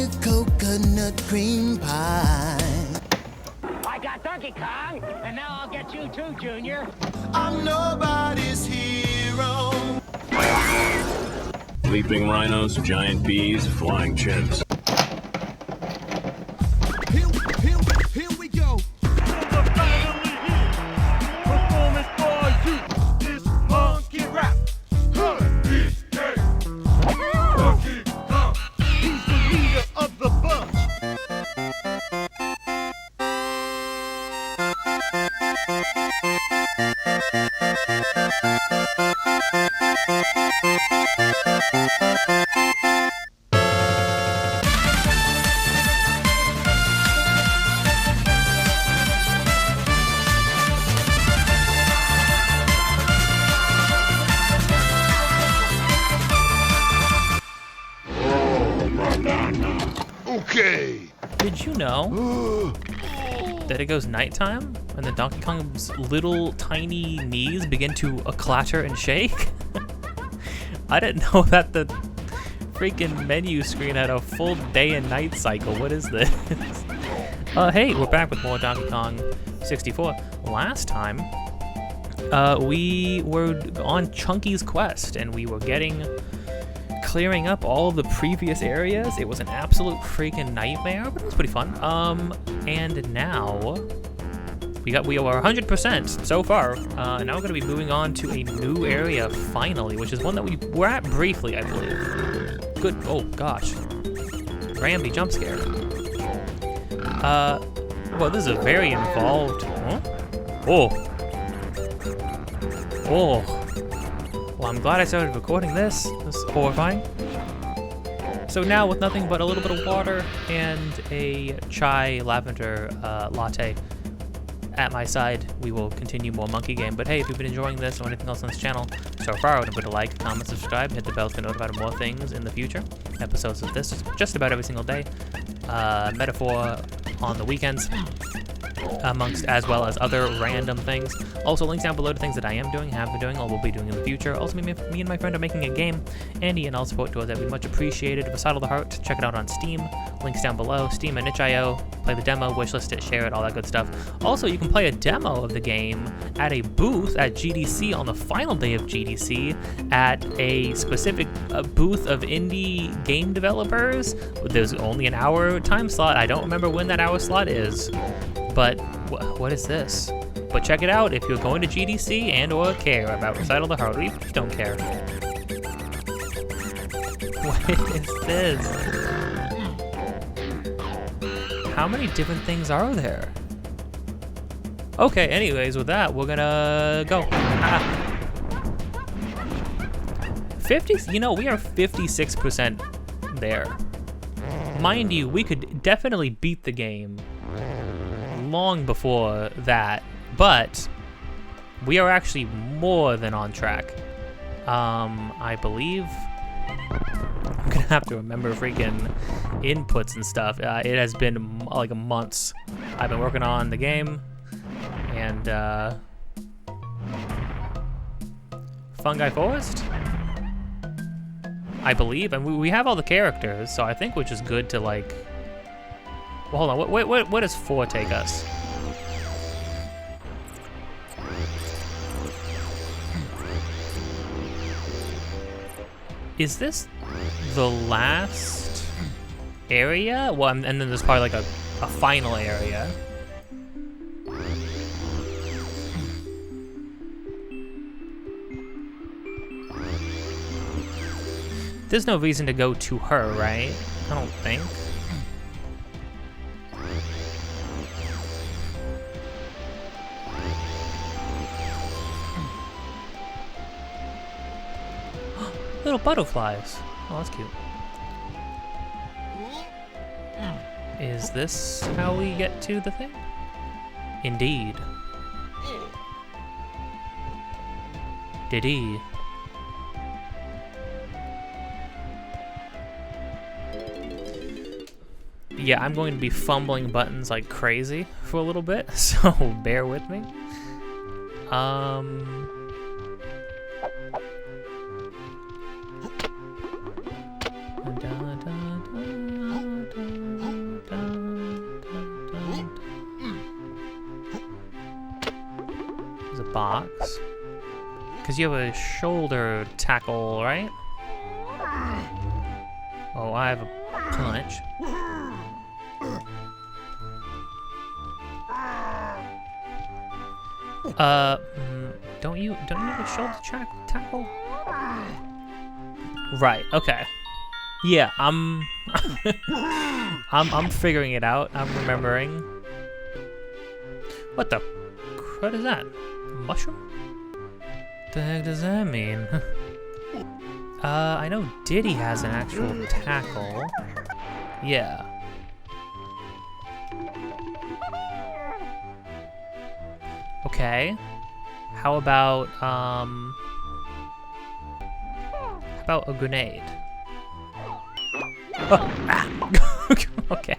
a coconut cream pie. I got Donkey Kong, and now I'll get you too, Junior. I'm nobody's hero. Leaping rhinos, giant bees, flying chimps. Here we go. Performance for you. This monkey rap. Donkey Kong. He's the leader of the bunch. Okay. Did you know that it goes nighttime and the Donkey Kong's little tiny knees begin to clatter and shake? I didn't know that the freaking menu screen had a full day and night cycle. What is this? Hey, we're back with more Donkey Kong 64. Last time, we were on Chunky's quest and we were clearing up all of the previous areas. It was an absolute freaking nightmare, but it was pretty fun. And now we are 100% so far. Now we're gonna be moving on to a new area finally, which is one that we were at briefly, I believe. Good. Oh gosh, Ramby jump scare. Well, this is a very involved. Huh? Oh. Well, I'm glad I started recording this. This is horrifying. So now, with nothing but a little bit of water and a chai lavender latte at my side, we will continue more Monkey Game. But hey, if you've been enjoying this or anything else on this channel so far, don't forget to like, comment, subscribe, hit the bell to get notified of more things in the future. Episodes of this just about every single day. Metaphor on the weekends. Amongst as well as other random things. Also, links down below to things that I am doing, have been doing, or will be doing in the future. Also, me and my friend are making a game. Any and all support towards that would be much appreciated. Recital the Heart, check it out on Steam. Links down below. Steam and itch.io. Play the demo, wishlist it, share it, all that good stuff. Also, you can play a demo of the game at a booth at GDC on the final day of GDC at a specific booth of indie game developers. There's only an hour time slot. I don't remember when that hour slot is. But what is this? But check it out if you're going to GDC and or care about Recital the Heart. We don't care. What is this? How many different things are there? Okay, anyways, with that, we're gonna go. 50, you know, we are 56% there. Mind you, we could definitely beat the game long before that, but we are actually more than on track. I believe I'm gonna have to remember freaking inputs and stuff. It has been like months I've been working on the game, and Fungi Forest, I believe, and we have all the characters, so I think we're just good to like. Well, hold on. Where does 4 take us? Is this the last area? Well, and then there's probably like a final area. There's no reason to go to her, right? I don't think. Little butterflies. Oh, that's cute. Is this how we get to the thing? Indeed. Did he? Yeah, I'm going to be fumbling buttons like crazy for a little bit, so bear with me. box. Because you have a shoulder tackle, right? Oh, I have a punch. Don't you have a shoulder tackle? Right, okay. Yeah, I'm figuring it out. I'm remembering. What the crud is that? Mushroom? The heck does that mean? I know Diddy has an actual tackle. Yeah. Okay. How about a grenade? Oh, ah. Okay.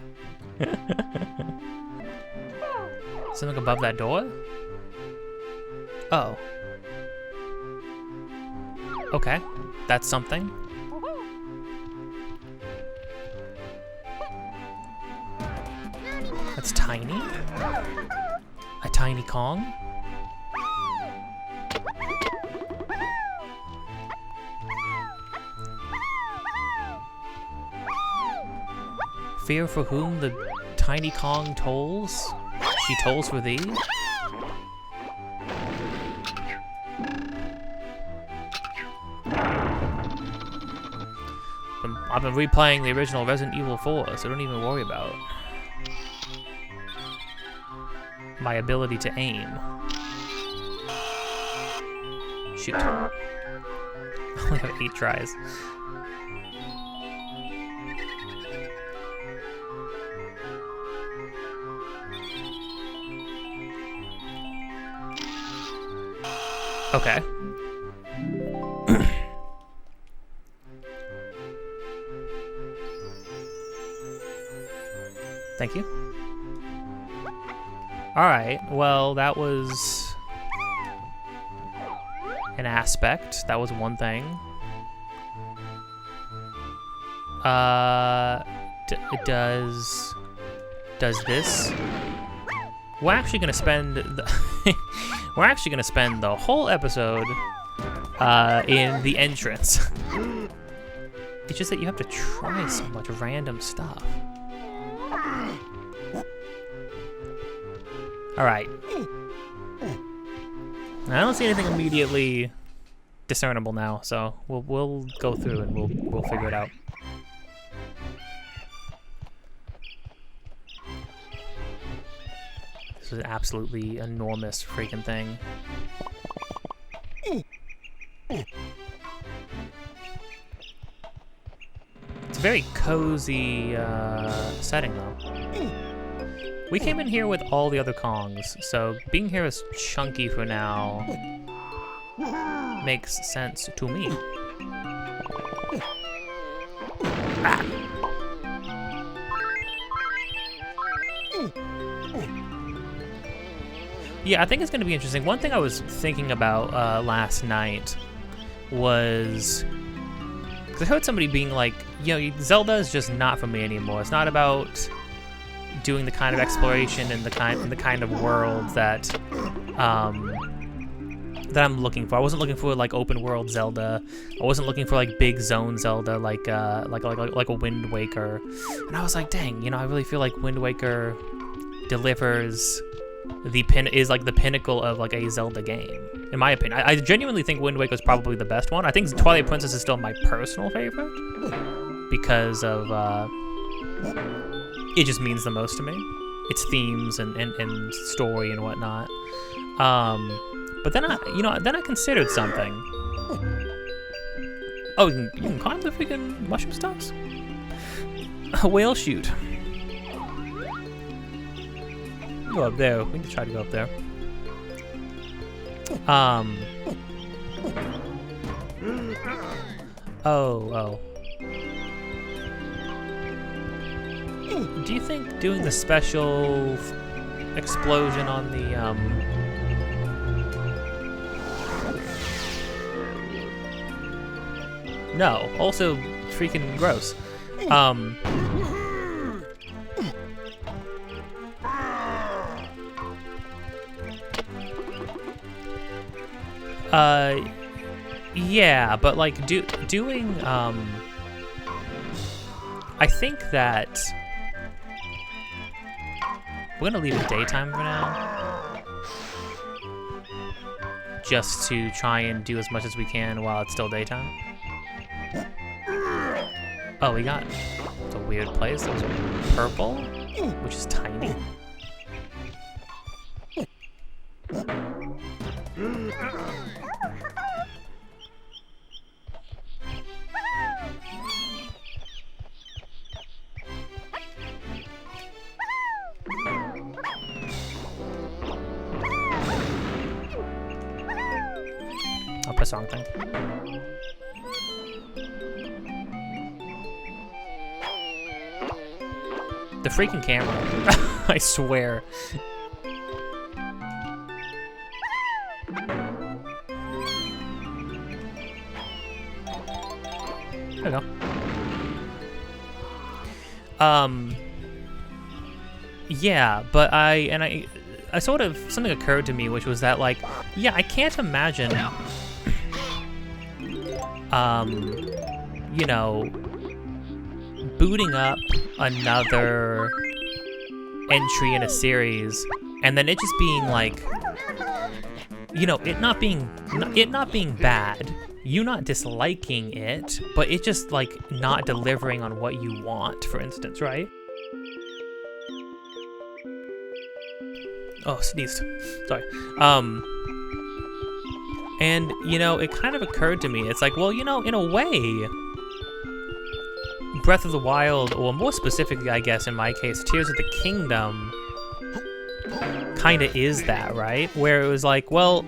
Something above that door? Oh. Okay, that's something. That's tiny. A tiny Kong? Fear for whom the tiny Kong tolls? She tolls for thee? I've been replaying the original Resident Evil 4, so don't even worry about my ability to aim. Shoot. I only have 8 tries. Okay. Thank you. Alright, well, that was an aspect. That was one thing. It does this. We're actually gonna spend the whole episode in the entrance. It's just that you have to try so much random stuff. All right. I don't see anything immediately discernible now, so we'll go through and we'll figure it out. This is an absolutely enormous freaking thing. It's a very cozy setting, though. We came in here with all the other Kongs, so being here as Chunky for now makes sense to me. Ah. Yeah, I think it's going to be interesting. One thing I was thinking about last night was, because I heard somebody being like, you know, Zelda is just not for me anymore. It's not about doing the kind of exploration and the kind of world that that I'm looking for. I wasn't looking for like open world Zelda. I wasn't looking for like big zone Zelda like a Wind Waker. And I was like, dang, you know, I really feel like Wind Waker delivers is like the pinnacle of like a Zelda game, in my opinion. I genuinely think Wind Waker is probably the best one. I think Twilight Princess is still my personal favorite because of it just means the most to me. Its themes and story and whatnot. But then I considered something. Oh, you can climb the freaking mushroom stalks? A whale chute. Go up there. We can try to go up there. Oh. Do you think doing the special explosion on the No, also freaking gross. Yeah, but like doing I think that we're gonna leave it daytime for now, just to try and do as much as we can while it's still daytime. Oh, we got it's a weird place. It's purple, which is tiny. I'll press wrong thing. The freaking camera. I swear. There we go. Yeah, but I sort of, something occurred to me, which was that, like, yeah, I can't imagine, you know, booting up another entry in a series and then it just being like, you know, it not being bad, you not disliking it, but it just like not delivering on what you want, for instance, right? Oh, sneezed. Sorry. And you know, it kind of occurred to me, it's like, well, you know, in a way, Breath of the Wild, or more specifically, I guess, in my case, Tears of the Kingdom, kind of is that, right? Where it was like, well,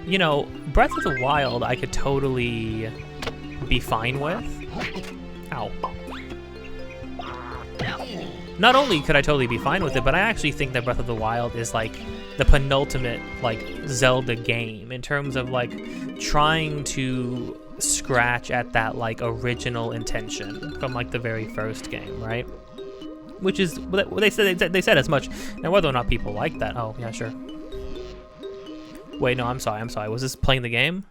you know, Breath of the Wild, I could totally be fine with. Ow. Not only could I totally be fine with it, but I actually think that Breath of the Wild is like the penultimate, like, Zelda game in terms of like trying to scratch at that like original intention from like the very first game, right? Which is what they said as much. Now whether or not people like that, oh yeah, sure. Wait, no, I'm sorry. Was this playing the game?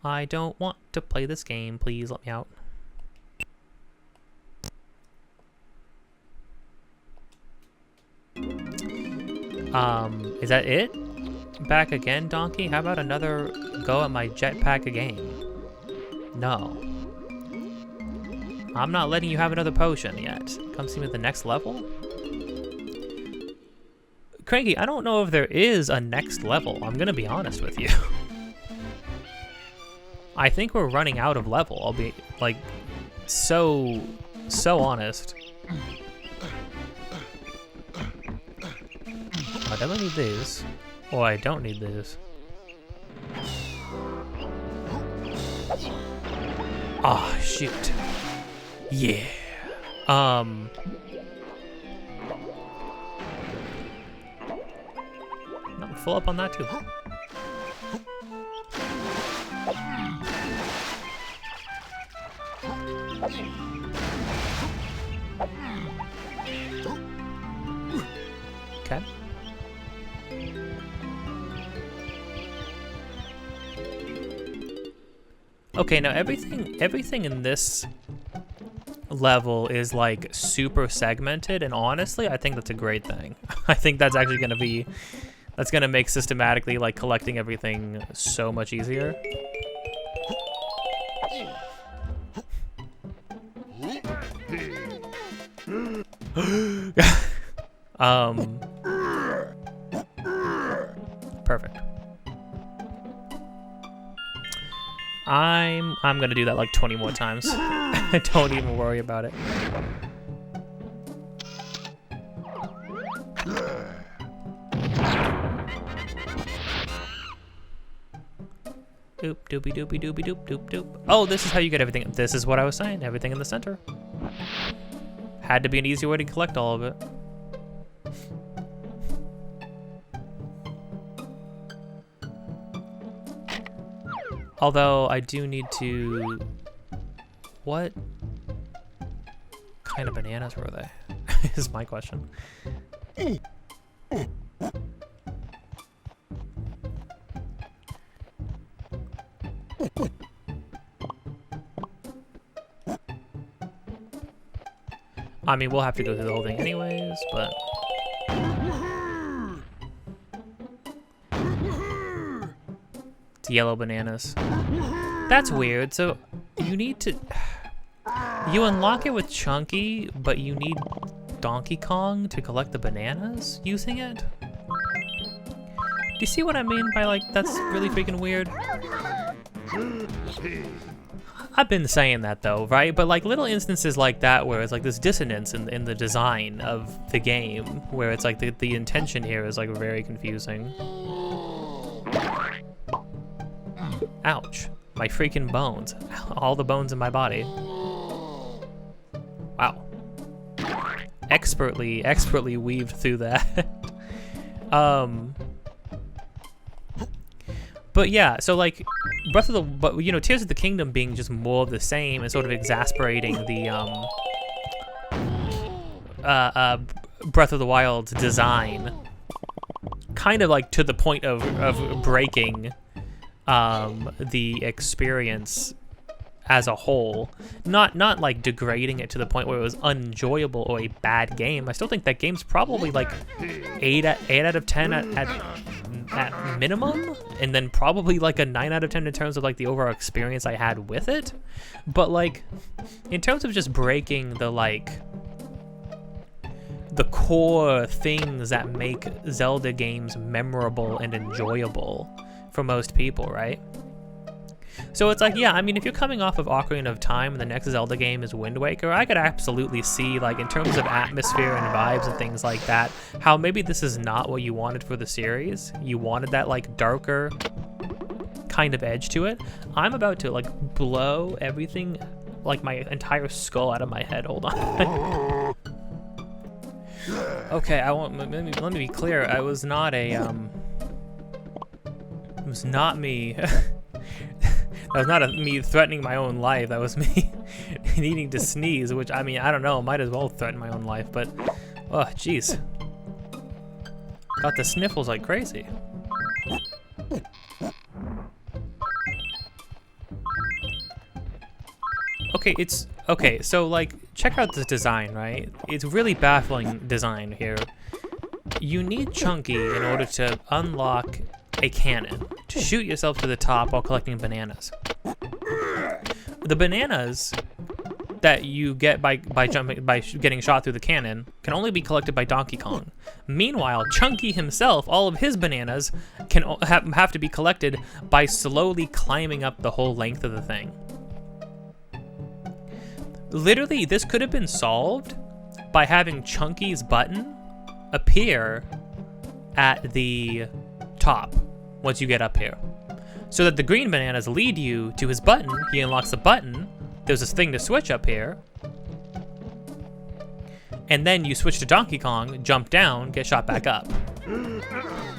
I don't want to play this game. Please let me out. Is that it? Back again, Donkey? How about another go at my jetpack game? No. I'm not letting you have another potion yet. Come see me at the next level? Cranky, I don't know if there is a next level. I'm gonna be honest with you. I think we're running out of level. I'll be, like, so honest. I definitely need these. Oh, I don't need these. Ah, oh, shoot. Yeah. Not full up on that too. Okay. Okay, now everything in this level is like super segmented, and honestly, I think that's a great thing. I think that's actually that's gonna make systematically like collecting everything so much easier. Perfect. I'm gonna do that like 20 more times. Don't even worry about it. Doop doopy doopy doopy doop doop doop. Oh, this is how you get everything. This is what I was saying. Everything in the center. Had to be an easy way to collect all of it. Although I do need to. What kind of bananas were they? Is my question. I mean, we'll have to go through the whole thing anyways, but... It's yellow bananas. That's weird. So, you need to... You unlock it with Chunky, but you need Donkey Kong to collect the bananas using it? Do you see what I mean by, like, that's really freaking weird? I've been saying that though, right? But like little instances like that where it's like this dissonance in the design of the game, where it's like the intention here is like very confusing. Ouch. My freaking bones. All the bones in my body. Wow. Expertly weaved through that. But yeah, so like Tears of the Kingdom being just more of the same and sort of exasperating the Breath of the Wild's design, kind of like to the point of breaking the experience as a whole, not like degrading it to the point where it was unenjoyable or a bad game. I still think that game's probably like 8 out of 10 at minimum, and then probably like a 9 out of 10 in terms of like the overall experience I had with it. But like in terms of just breaking the core things that make Zelda games memorable and enjoyable for most people, right? So it's like, yeah, I mean, if you're coming off of Ocarina of Time and the next Zelda game is Wind Waker, I could absolutely see, like, in terms of atmosphere and vibes and things like that, how maybe this is not what you wanted for the series. You wanted that, like, darker kind of edge to it. I'm about to, like, blow everything, like, my entire skull out of my head. Hold on. Okay, let me be clear. I was not a, it was not me. That was not me threatening my own life. That was me needing to sneeze, which, I mean, I don't know. Might as well threaten my own life, but... Oh, jeez. Got the sniffles like crazy. Okay, okay, so, like, check out this design, right? It's really baffling design here. You need Chunky in order to unlock a cannon to shoot yourself to the top while collecting bananas. The bananas that you get by getting shot through the cannon can only be collected by Donkey Kong. Meanwhile, Chunky himself, all of his bananas can have to be collected by slowly climbing up the whole length of the thing. Literally, this could have been solved by having Chunky's button appear at the top once you get up here, so that the green bananas lead you to his button. He unlocks the button, there's this thing to switch up here, and then you switch to Donkey Kong, jump down, get shot back up.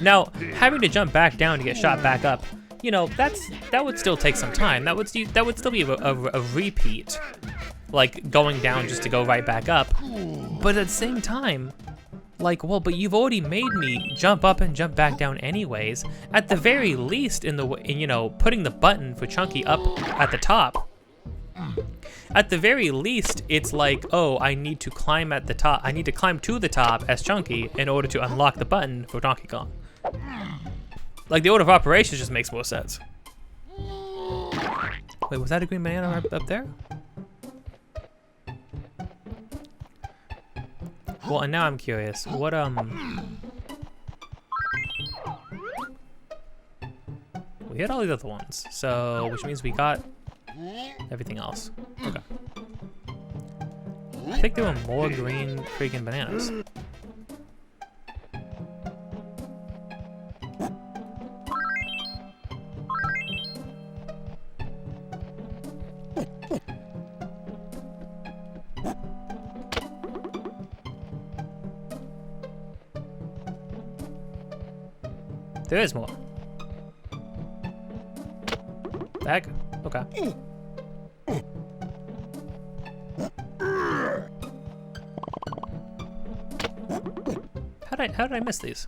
Now, having to jump back down to get shot back up, you know, that would still take some time. That would still be a repeat, like going down just to go right back up. But at the same time, like, well, but you've already made me jump up and jump back down anyways. At the very least, putting the button for Chunky up at the top, at the very least, it's like, oh, I need to climb at the top. I need to climb to the top as Chunky in order to unlock the button for Donkey Kong. Like, the order of operations just makes more sense. Wait, was that a green banana right up there? Well, and now I'm curious. What, we had all these other ones, so, which means we got everything else. Okay. I think there were more green freaking bananas. There is more. The heck? Okay. How did I miss these?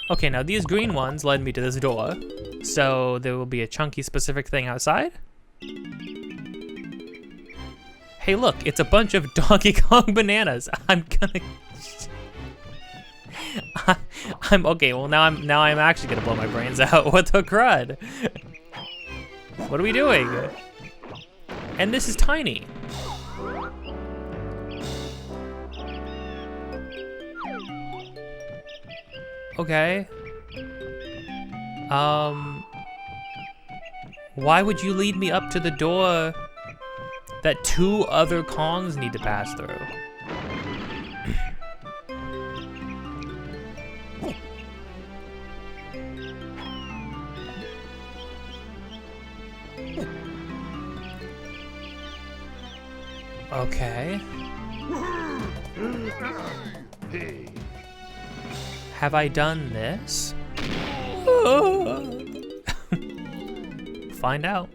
Okay, now these green ones led me to this door. So there will be a chunky specific thing outside. Hey look, it's a bunch of Donkey Kong bananas. I'm gonna... I'm okay, well now I'm actually gonna blow my brains out. What the crud? What are we doing? And this is tiny. Okay. Why would you lead me up to the door that 2 other Kongs need to pass through? Okay. Have I done this? Find out.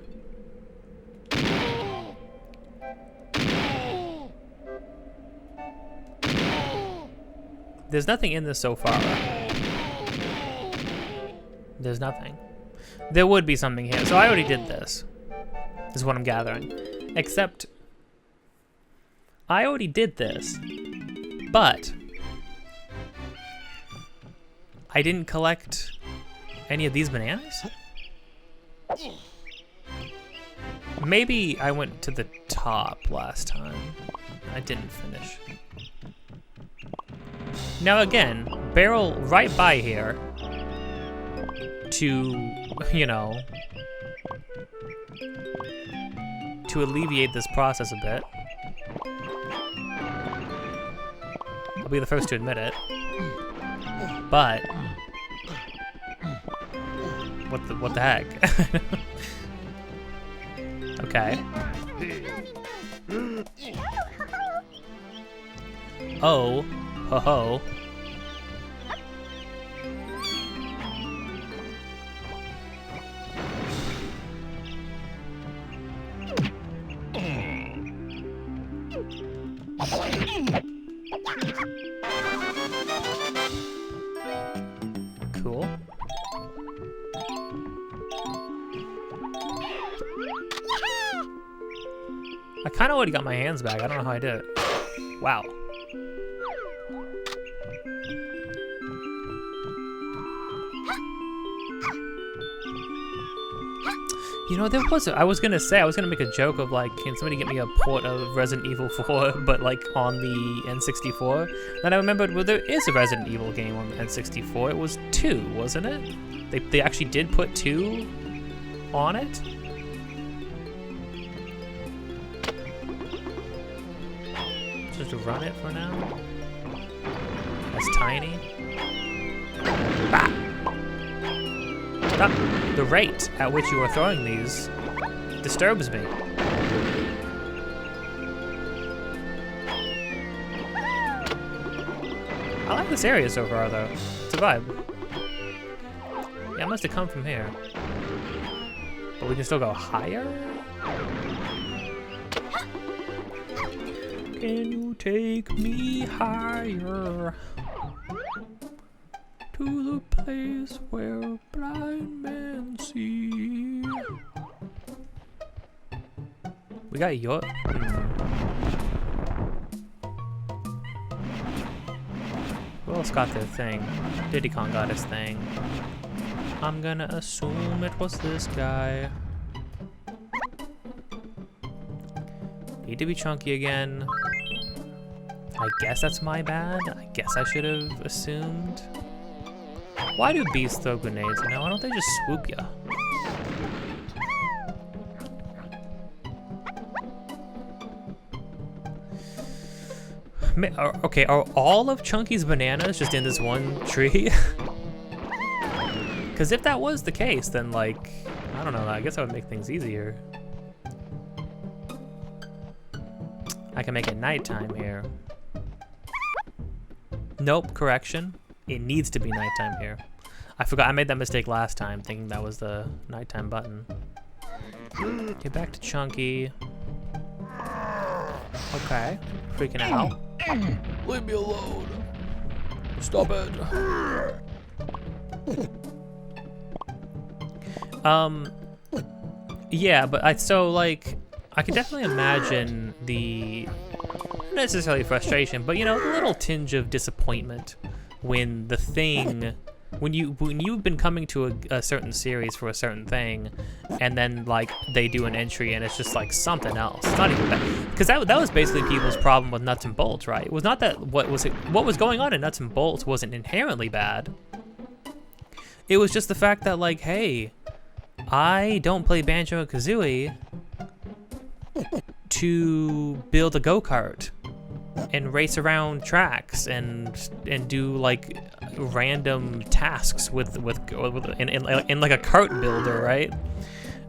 There's nothing in this so far. There's nothing. There would be something here. So I already did this. Is what I'm gathering. Except I already did this. But I didn't collect any of these bananas? Maybe I went to the top last time. I didn't finish. Now again, barrel right by here to, you know, to alleviate this process a bit. I'll be the first to admit it. But what the heck? Okay. Oh, ho ho. Cool. I kind of already got my hands back. I don't know how I did it. Wow. You know, there was I was gonna make a joke of like, can somebody get me a port of Resident Evil 4, but like on the N64? Then I remembered, well, there is a Resident Evil game on the N64. It was 2, wasn't it? They actually did put 2 on it. Just to run it for now. That's tiny. Ah! Stop. The rate at which you are throwing these disturbs me. I like this area so far, though. It's a vibe. Yeah, it must have come from here. But we can still go higher? Can you take me higher? To the place where blind men see. We got your. Who else got their thing? Diddy Kong got his thing. I'm gonna assume it was this guy. Need to be chunky again. I guess that's my bad. I guess I should have assumed. Why do bees throw grenades? You know, why don't they just swoop ya? Okay, are all of Chunky's bananas just in this one tree? Because if that was the case, then like, I don't know, I guess that would make things easier. I can make it nighttime here. Nope, correction. It needs to be nighttime here. I forgot, I made that mistake last time, thinking that was the nighttime button. Get back to Chunky. Okay, freaking out. Leave me alone. Stop it. Yeah, but I can definitely imagine the, not necessarily frustration, but you know, a little tinge of disappointment when the thing, when you've been coming to a certain series for a certain thing, and then like they do an entry and it's just like something else. It's not even that, because that was basically people's problem with Nuts and Bolts, right? It was not that what was going on in Nuts and Bolts wasn't inherently bad. It was just the fact that like, hey, I don't play Banjo-Kazooie to build a go-kart and race around tracks and do like random tasks with in like a cart builder, right?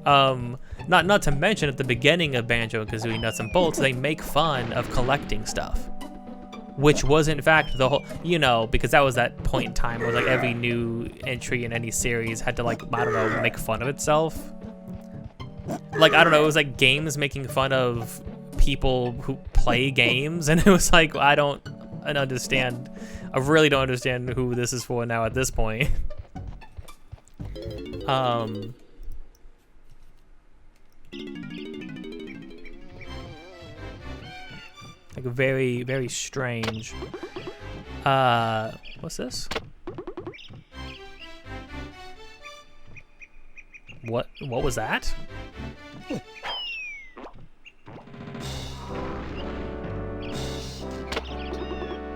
Not to mention at the beginning of Banjo-Kazooie Nuts and Bolts, they make fun of collecting stuff, which was in fact the whole, you know, because that was that point in time where like every new entry in any series had to like, I don't know, make fun of itself. Like, I don't know, it was like games making fun of people who play games, and it was like, I understand. I really don't understand who this is for now at this point. Like very, very strange. What's this? What was that?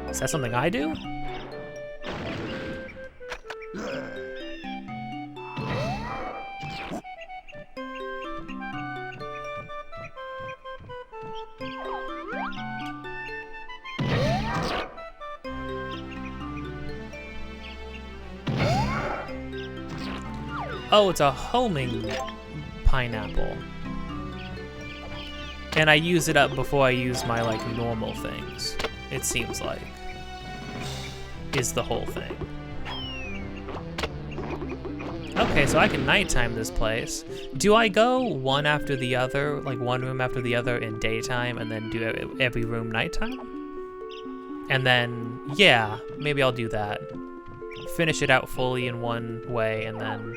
Is that something I do? Oh, it's a homing pineapple. And I use it up before I use my like normal things, it seems like, is the whole thing. Okay, so I can nighttime this place. Do I go one after the other, like one room after the other in daytime, and then do every room nighttime? And then, yeah, maybe I'll do that. Finish it out fully in one way, and then...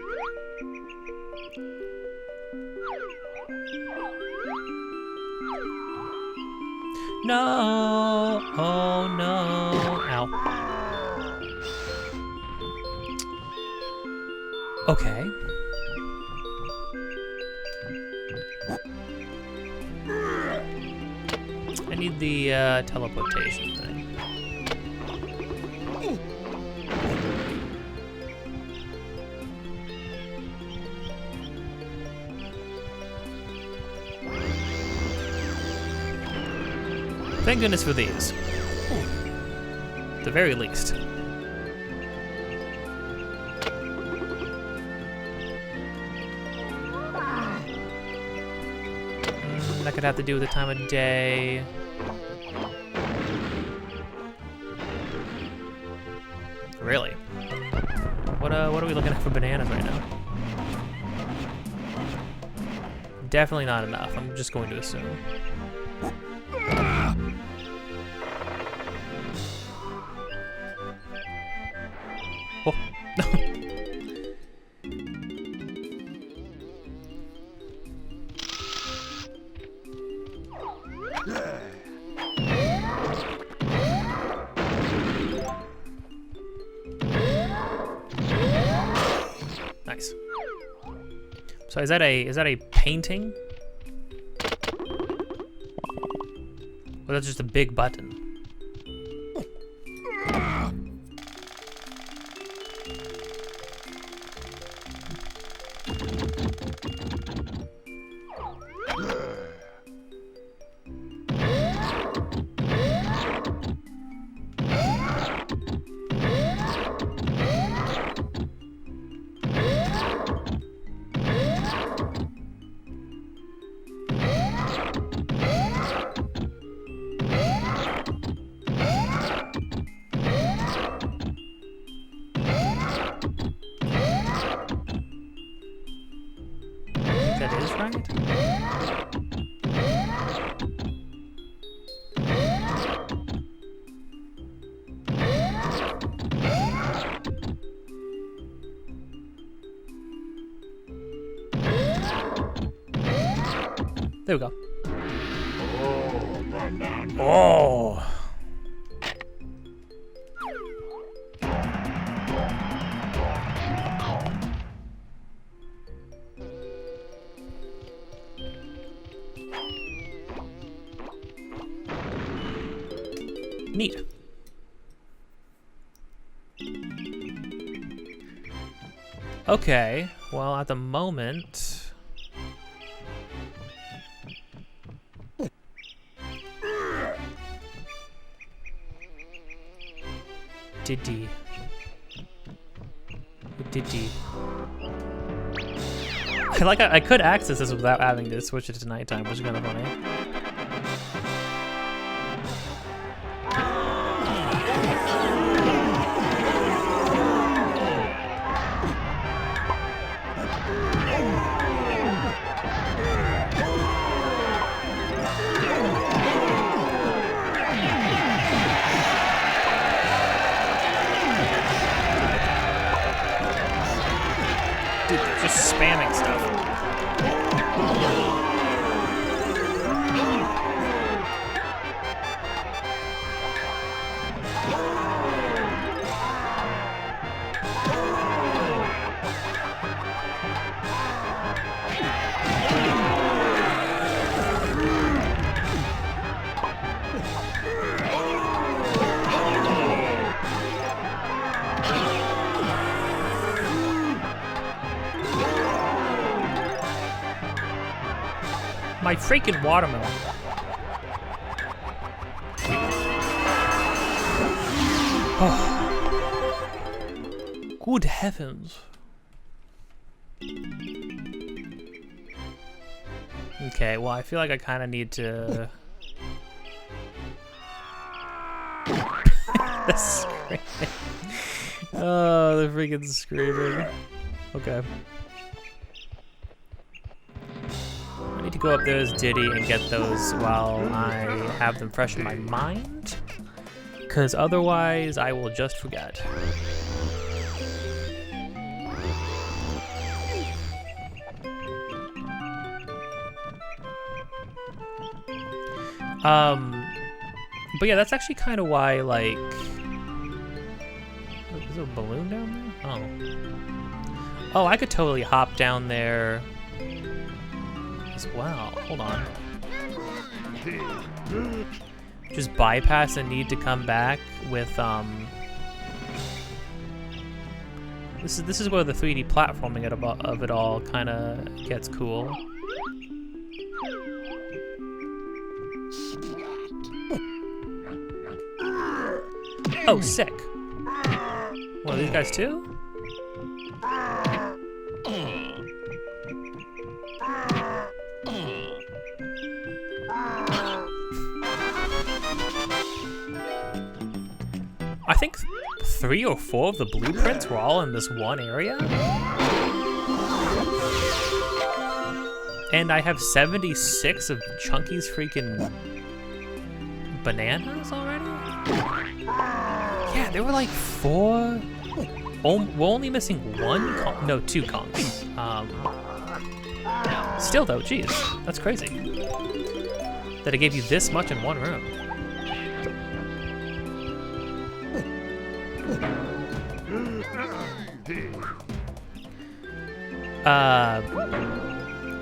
No! Oh no! Ow. Okay. I need the teleportation thing. Thank goodness for these. At the very least. That could have to do with the time of day. Really? What are we looking at for bananas right now? Definitely not enough. I'm just going to assume. Oh. Nice. So is that a painting? Or that's just a big button? That is right. There we go. Oh. Neat. Okay, well, at the moment... Diddy. I could access this without having to switch it to nighttime, which is kind of funny. Dude, they're just spamming stuff. My freaking watermelon. Oh. Good heavens. Okay, well, I feel like I kind of need to... The screaming. Oh, the freaking screaming. Okay. I need to go up there as Diddy and get those while I have them fresh in my mind, because otherwise I will just forget. But yeah, that's actually kind of why, like... Is there a balloon down there? Oh. Oh, I could totally hop down there as well. Hold on. Just bypass the need to come back with, This is where the 3D platforming of it all kind of gets cool. Oh, sick. What, are these guys too? I think 3 or 4 of the blueprints were all in this one area. And I have 76 of Chunky's freaking bananas already? Yeah, there were like 4. We're only missing 1 Kong. No, 2 Kongs. Still though, geez, that's crazy. That it gave you this much in one room.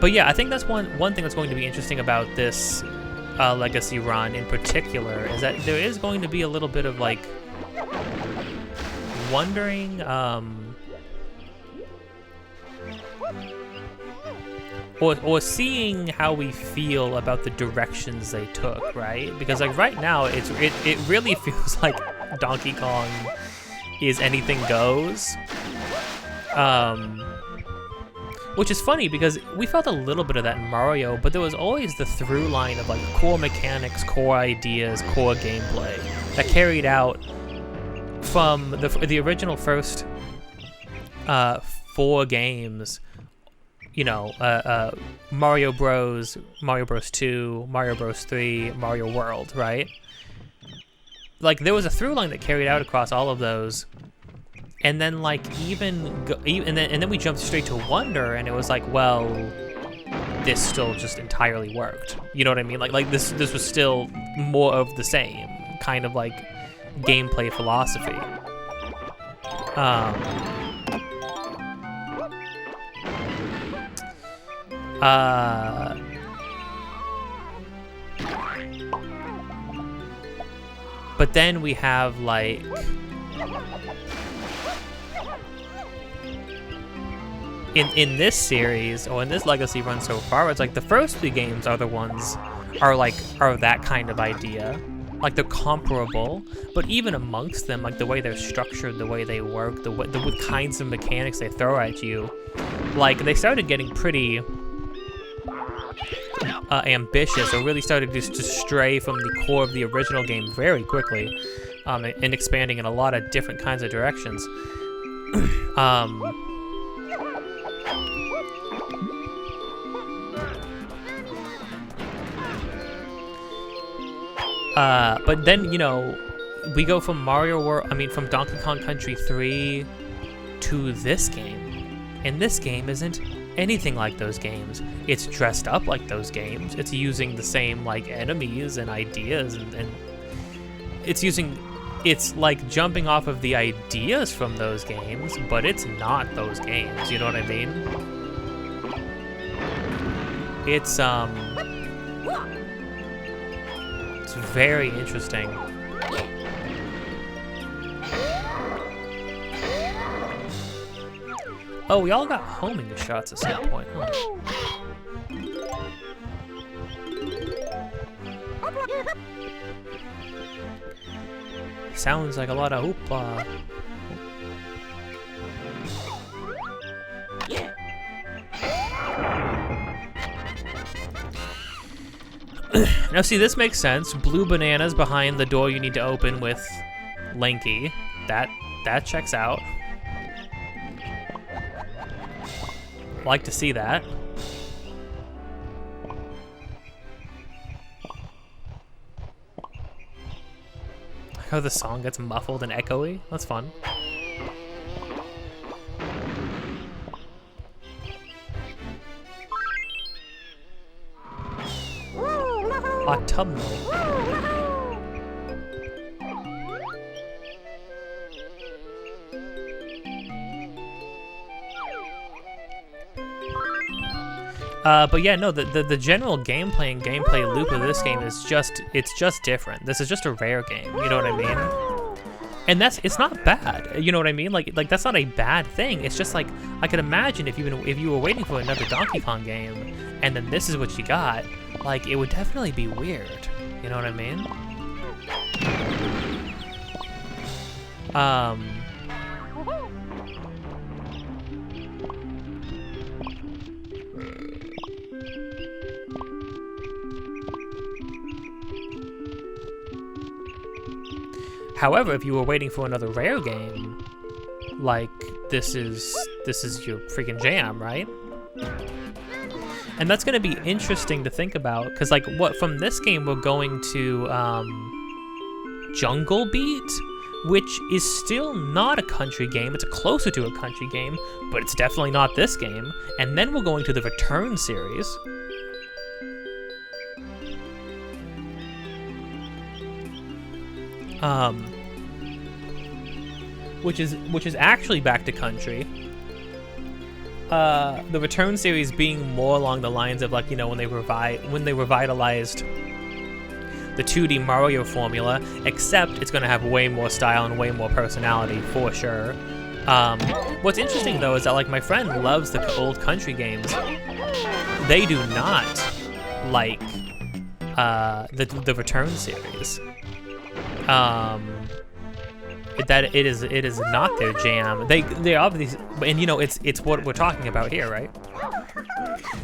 But yeah, I think that's one thing that's going to be interesting about this Legacy run in particular, is that there is going to be a little bit of like wondering or seeing how we feel about the directions they took, right? Because like right now it really feels like Donkey Kong is anything goes. Which is funny because we felt a little bit of that in Mario, but there was always the through line of like core mechanics, core ideas, core gameplay that carried out from the original first 4 games. You know, Mario Bros, Mario Bros 2, Mario Bros 3, Mario World, right? Like there was a through line that carried out across all of those. And then like and then we jumped straight to Wonder, and it was like, well, this still just entirely worked. You know what I mean? Like this was still more of the same kind of like gameplay philosophy. But then we have like in this series, or in this legacy run so far, it's like the first 3 games are the ones are that kind of idea. Like they're comparable, but even amongst them, like the way they're structured, the way they work, the kinds of mechanics they throw at you, like they started getting pretty ambitious, or really started to stray from the core of the original game very quickly, and expanding in a lot of different kinds of directions. But then, you know, we go from from Donkey Kong Country 3 to this game, and this game isn't anything like those games. It's dressed up like those games. It's using the same like enemies and ideas, and it's like jumping off of the ideas from those games, but it's not those games. You know what I mean? It's very interesting. Oh, we all got homing shots at some point, huh? Sounds like a lot of hoopla. Now see, this makes sense. Blue bananas behind the door you need to open with Lanky. That checks out. Like to see that. How the song gets muffled and echoey. That's fun. Autumnal. But yeah, no, the general gameplay and gameplay loop of this game is just different. This is just a rare game, you know what I mean? And it's not bad, you know what I mean? Like that's not a bad thing. It's just like, I could imagine if you were waiting for another Donkey Kong game, and then this is what you got, like it would definitely be weird, you know what I mean? However, if you were waiting for another Rare game, like this is your freaking jam, right? And that's gonna be interesting to think about, because like from this game we're going to Jungle Beat, which is still not a country game. It's closer to a country game, but it's definitely not this game. And then we're going to the Return series. Which is actually back to country. The Return series being more along the lines of like, you know, when they revitalized the 2D Mario formula, except it's going to have way more style and way more personality for sure. What's interesting though is that like my friend loves the old country games. They do not like the Return series. That it is not their jam. They obviously, and you know, it's what we're talking about here, right?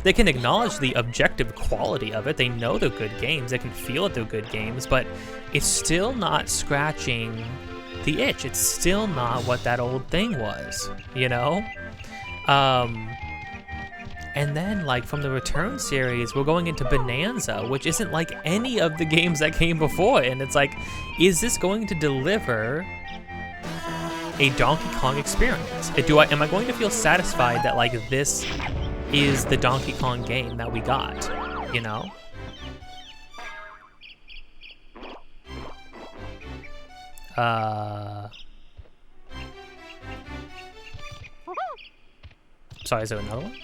They can acknowledge the objective quality of it. They know they're good games. They can feel that they're good games, but it's still not scratching the itch. It's still not what that old thing was, you know? And then, like, from the Return series, we're going into Bonanza, which isn't like any of the games that came before. And it's like, is this going to deliver a Donkey Kong experience? Am I going to feel satisfied that, like, this is the Donkey Kong game that we got, you know? Sorry, is there another one?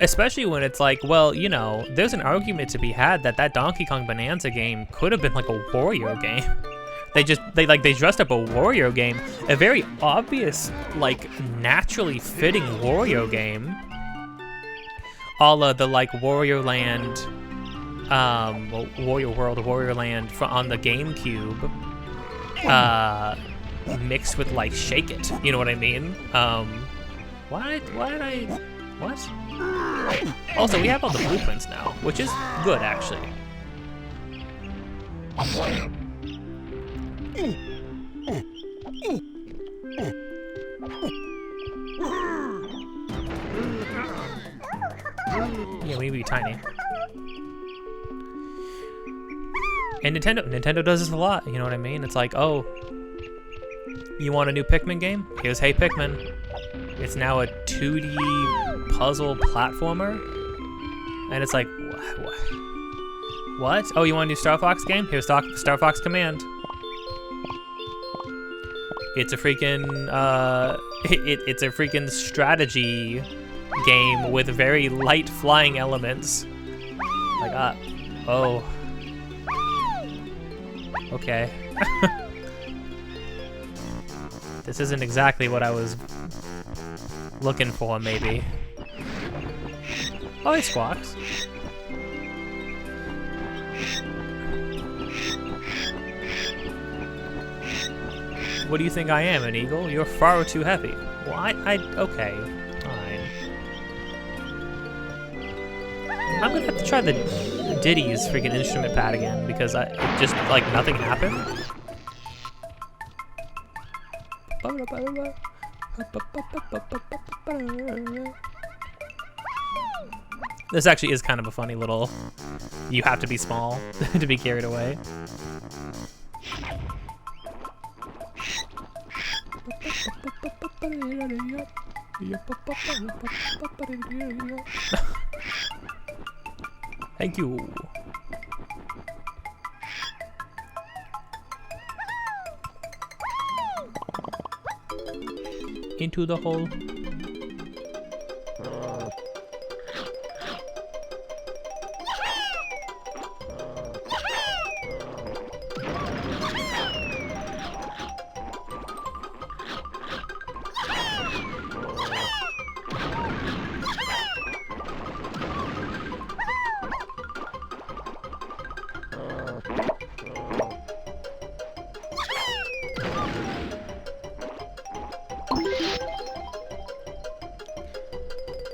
Especially when it's like, well, you know, there's an argument to be had that that Donkey Kong Bonanza game could have been like a Wario game. They dressed up a Wario game, a very obvious, like, naturally fitting Wario game, a la the like Wario Land, well, Wario World, Wario Land on the GameCube, mixed with like Shake It. You know what I mean? Why did I? What? Also, we have all the blueprints now, which is good, actually. Yeah, we be tiny. And Nintendo does this a lot, you know what I mean? It's like, oh, you want a new Pikmin game? Here's Hey Pikmin. It's now a 2D puzzle platformer. And it's like, what? Oh, you want a new Star Fox game? Here's Star Fox Command. It's a freaking, it's a freaking strategy game with very light flying elements. Like, oh. Okay. This isn't exactly what I was looking for, maybe. Oh, hey, Squawks. What do you think I am, an eagle? You're far too heavy. Well, okay, fine. I'm gonna have to try the Diddy's freaking instrument pad again, because it just, like, nothing happened. This actually is kind of a funny little, you have to be small to be carried away. Thank you. Into the hole.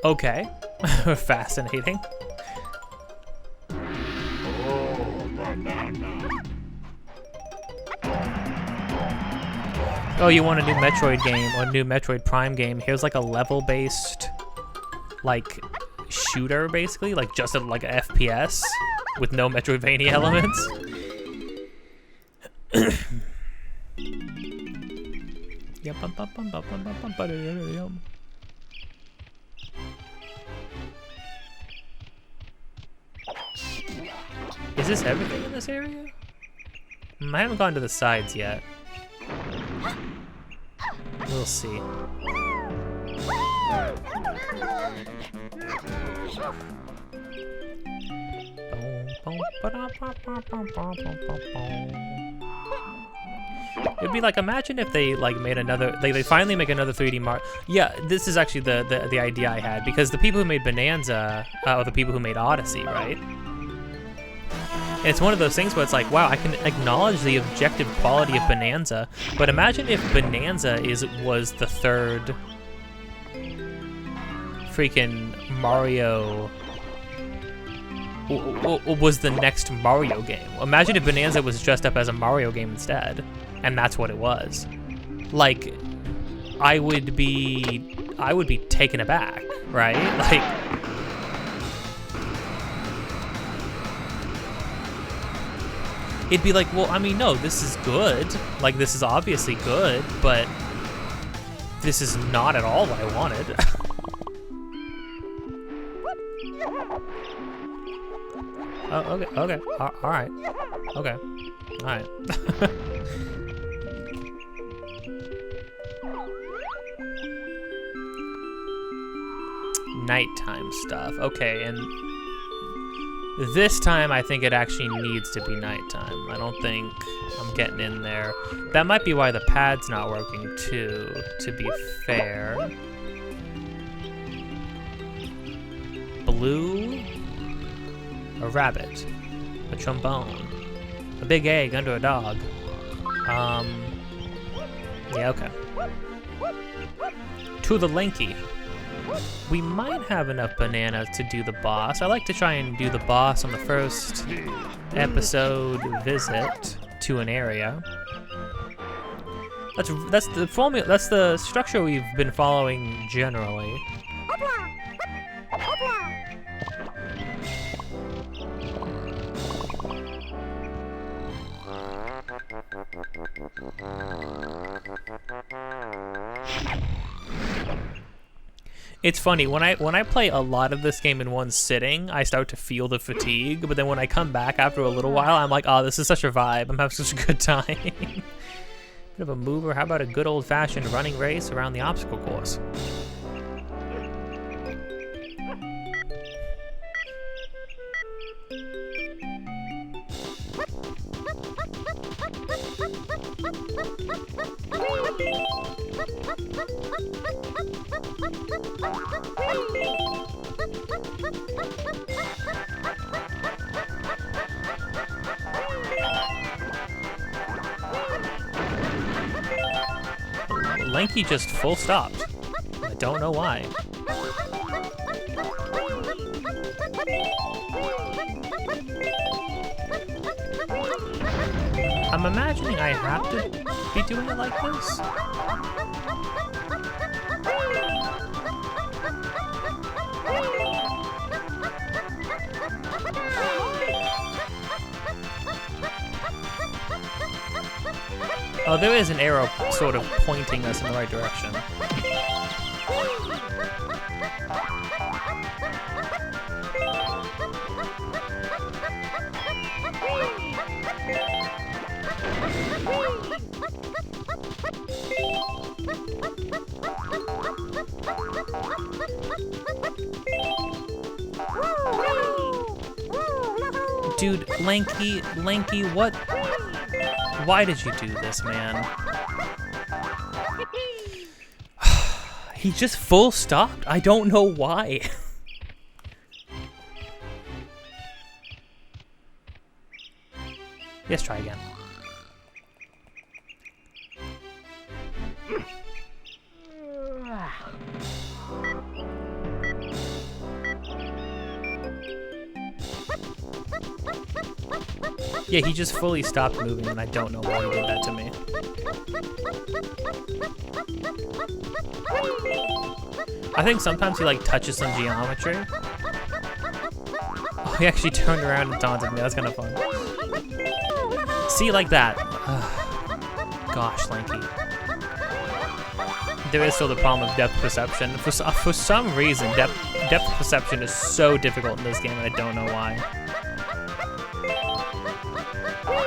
Okay, fascinating. Oh, you want a new Metroid game or a new Metroid Prime game? Here's like a level-based, like, shooter, basically, like just like a FPS with no Metroidvania elements. Is this everything in this area? I haven't gone to the sides yet. We'll see. It'd be like, imagine if they like made another, they finally make another 3D Mario. Yeah, this is actually the idea I had, because the people who made Bonanza are the people who made Odyssey, right? And it's one of those things where it's like, wow, I can acknowledge the objective quality of Bonanza, but imagine if Bonanza was the third freaking Mario, was the next Mario game. Imagine if Bonanza was dressed up as a Mario game instead, and that's what it was. Like, I would be taken aback, right? Like, it'd be like, well, I mean, no, this is good. Like, this is obviously good, but this is not at all what I wanted. Oh, okay, all right, okay, all right. Nighttime stuff, okay, and this time I think it actually needs to be nighttime. I don't think I'm getting in there. That might be why the pad's not working too, to be fair. Blue? A rabbit, a trombone, a big egg under a dog. Yeah, okay. To the lanky. We might have enough bananas to do the boss. I like to try and do the boss on the first episode visit to an area. That's the formula. That's the structure we've been following generally. It's funny, when I play a lot of this game in one sitting, I start to feel the fatigue, but then when I come back after a little while, I'm like, oh, this is such a vibe. I'm having such a good time. Bit of a mover. How about a good old-fashioned running race around the obstacle course? Lanky just full stopped. I don't know why. I'm imagining I have to be doing it like this. Oh, there is an arrow sort of pointing us in the right direction. Dude, Lanky, what? Why did you do this, man? He just full stopped. I don't know why. Let's try again. Yeah, he just fully stopped moving, and I don't know why he did that to me. I think sometimes he like touches some geometry. Oh, he actually turned around and taunted me. That's kind of fun. See, like that. Gosh, Lanky. There is still the problem of depth perception. For some reason, depth perception is so difficult in this game, and I don't know why.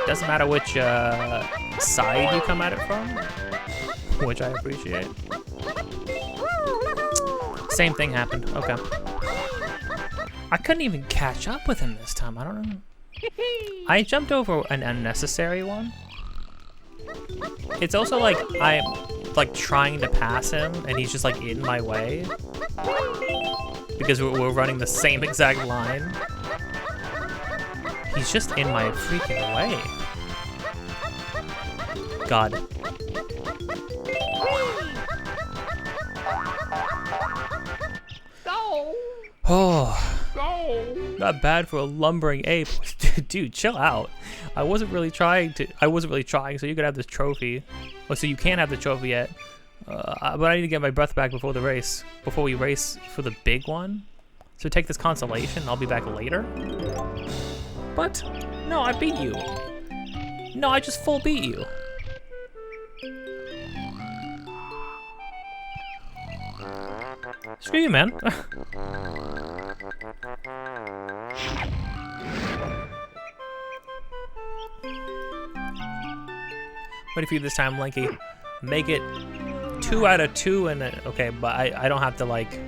Doesn't matter which side you come at it from, which I appreciate. Same thing happened. Okay. I couldn't even catch up with him this time. I don't know. I jumped over an unnecessary one. It's also like I'm like trying to pass him, and he's just like in my way because we're running the same exact line. He's just in my freaking way. God. Oh. Not bad for a lumbering ape. Dude, chill out. I wasn't really trying, so you could have this trophy. Oh, so you can't have the trophy yet. But I need to get my breath back before the race. Before we race for the big one. So take this consolation, I'll be back later. But, no, I beat you. No, I just full beat you. Screw you, man. What if you this time, Lanky? Make it 2 out of 2 and okay, but I don't have to like.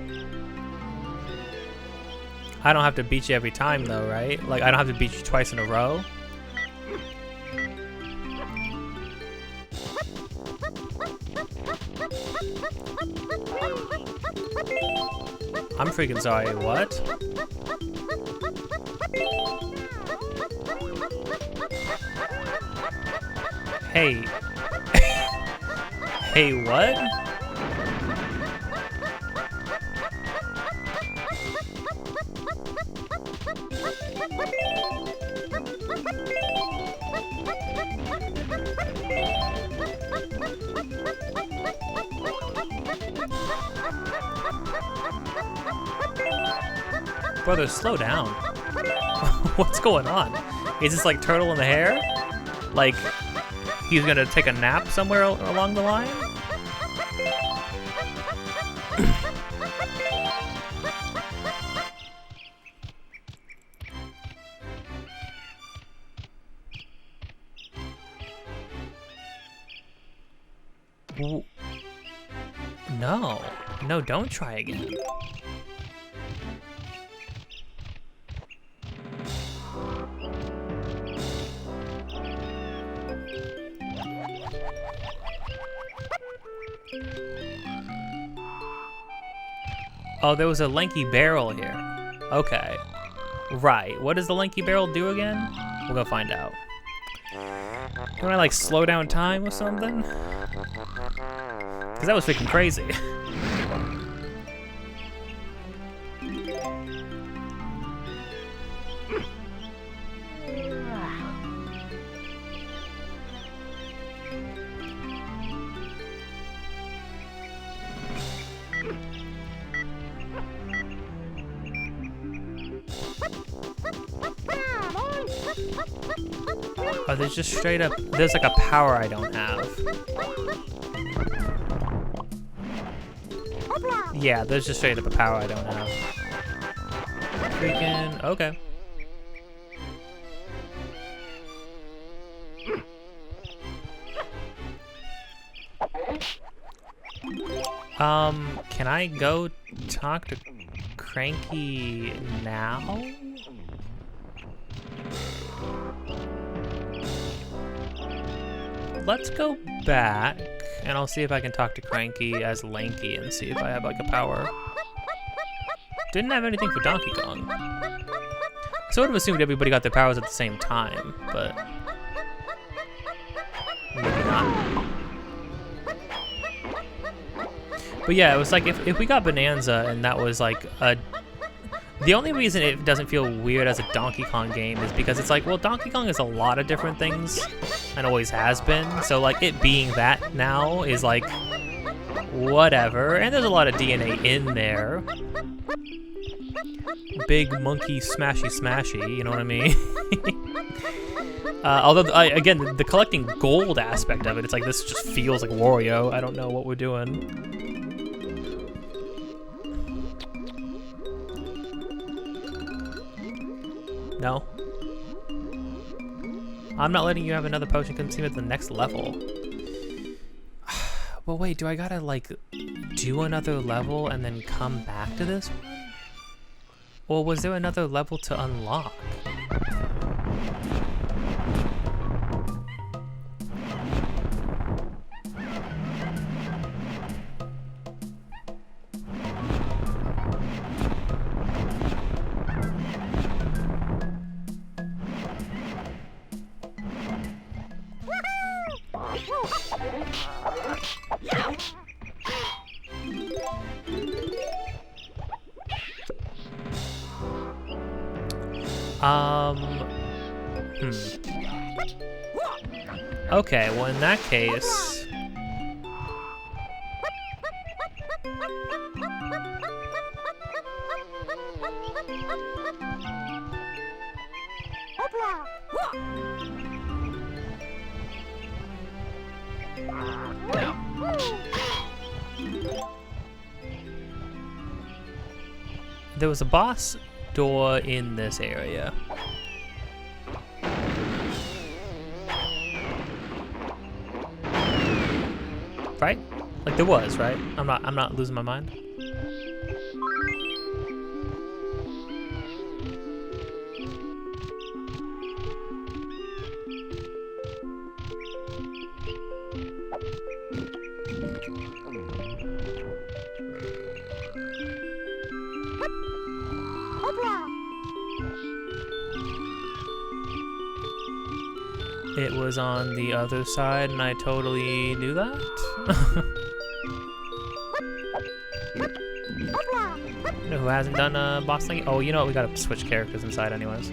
I don't have to beat you every time though, right? Like I don't have to beat you twice in a row. I'm freaking sorry, what? Hey. Hey, what? Brother, slow down. What's going on? Is this like Turtle in the Hair? Like, he's gonna take a nap somewhere along the line? No. No, don't try again. Oh, there was a lanky barrel here. Okay. Right. What does the lanky barrel do again? We'll go find out. Can I like slow down time or something? Because that was freaking crazy. Oh, there's just straight up, there's like a power I don't have. Yeah, there's just straight up a power I don't have. Freaking, okay. Can I go talk to Cranky now? Let's go back, and I'll see if I can talk to Cranky as Lanky and see if I have like a power. Didn't have anything for Donkey Kong. I sort of assumed everybody got their powers at the same time, but maybe not. But yeah, it was like if we got Bonanza and that was like a... The only reason it doesn't feel weird as a Donkey Kong game is because it's like, well, Donkey Kong is a lot of different things and always has been. So like it being that now is like, whatever. And there's a lot of DNA in there. Big monkey smashy smashy, you know what I mean? Although, again, the collecting gold aspect of it, it's like this just feels like Wario. I don't know what we're doing. No. I'm not letting you have another potion because I'm at the next level. Well, wait, do I gotta, like, do another level and then come back to this one? Or was there another level to unlock? Okay, well in that case... There was a boss door in this area. Right? Like there was, right? I'm not losing my mind. It was on the other side, and I totally knew that. You know who hasn't done a boss thing? Oh, you know what? We gotta switch characters inside, anyways.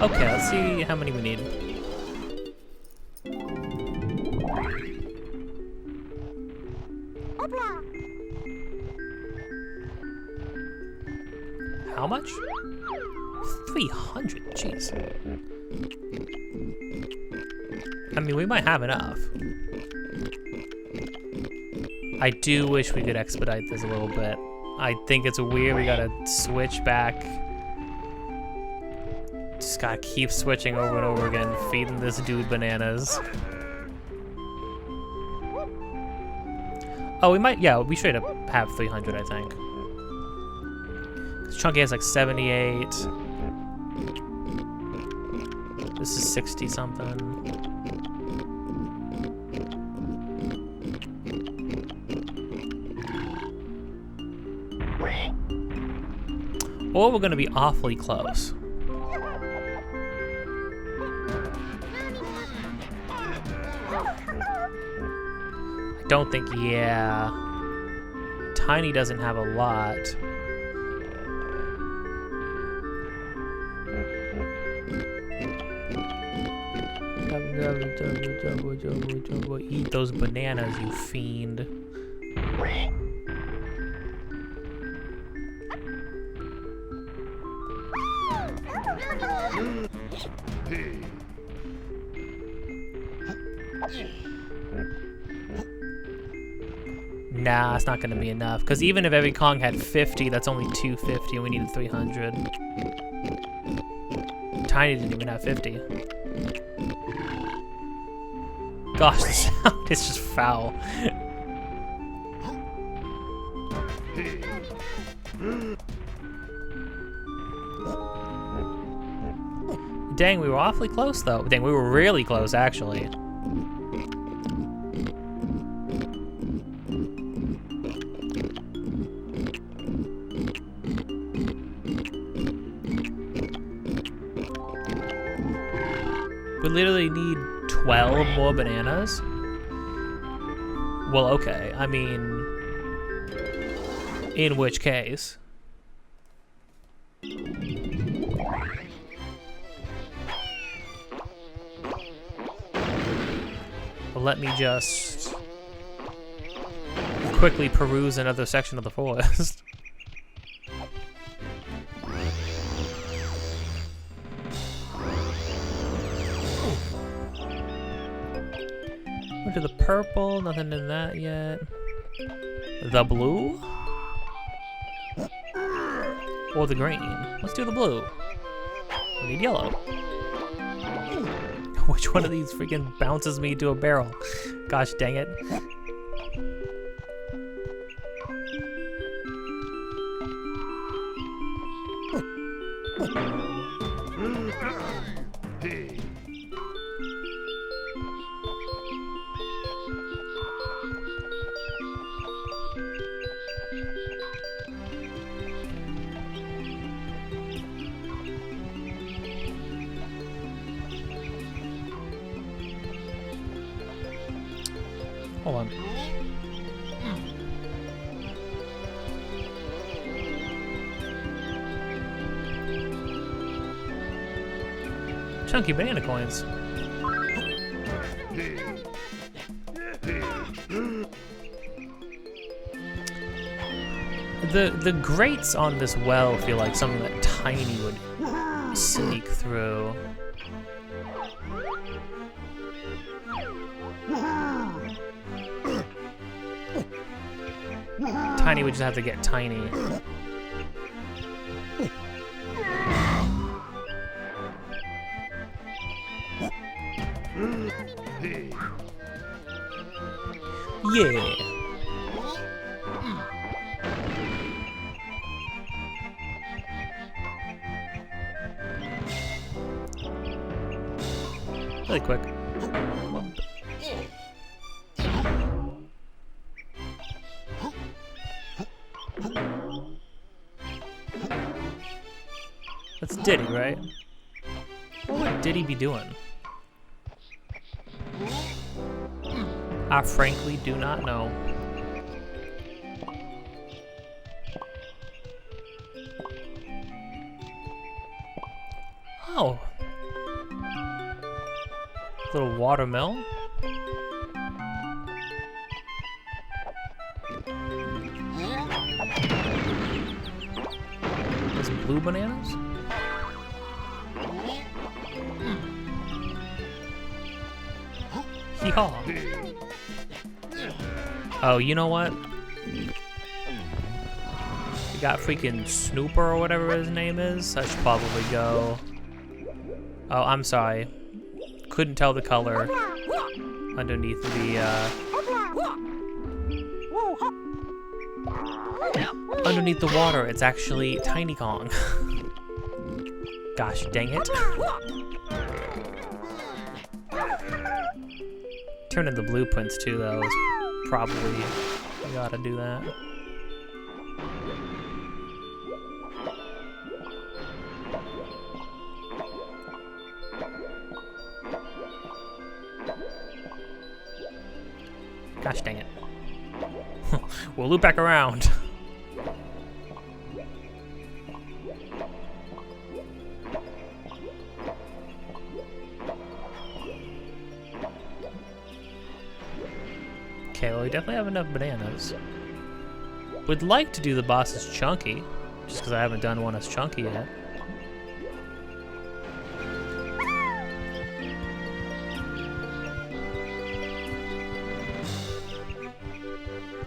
Okay, let's see how many we need. How much? 300, jeez. I mean, we might have enough. I do wish we could expedite this a little bit. I think it's weird we gotta switch back. Just gotta keep switching over and over again, feeding this dude bananas. Oh, we might, yeah, we should have 300, I think. Chunky has like 78. This is 60 something. Or we're gonna be awfully close. I don't think, yeah. Tiny doesn't have a lot. Eat those bananas, you fiend. Nah, it's not gonna be enough. Because even if every Kong had 50, that's only 250, and we needed 300. Tiny didn't even have 50. Gosh, the sound is just foul. Dang, we were awfully close though. Dang, we were really close actually. We literally need 12 more bananas? Well, okay. I mean, in which case? Well, let me just quickly peruse another section of the forest. To the purple, nothing in that yet. The blue? Or the green? Let's do the blue. We need yellow. Which one of these freaking bounces me to a barrel? Gosh dang it. Hold on. Chunky banana coins. The grates on this well feel like something that Tiny would sneak through. Tiny would just have to get Tiny. Yeah. Really quick. That's Diddy, right? What would Diddy be doing? I frankly do not know. Oh. Little watermill. There's blue bananas? Hee-haw. Oh, you know what? We got freaking Snooper or whatever his name is. I should probably go. Oh, I'm sorry. Couldn't tell the color underneath the underneath the water. It's actually Tiny Kong. Gosh dang it. Turn in the blueprints too, though. Is probably you gotta do that. Gosh dang it. We'll loop back around. Okay, well, we definitely have enough bananas. Would like to do the boss as Chunky, just because I haven't done one as Chunky yet.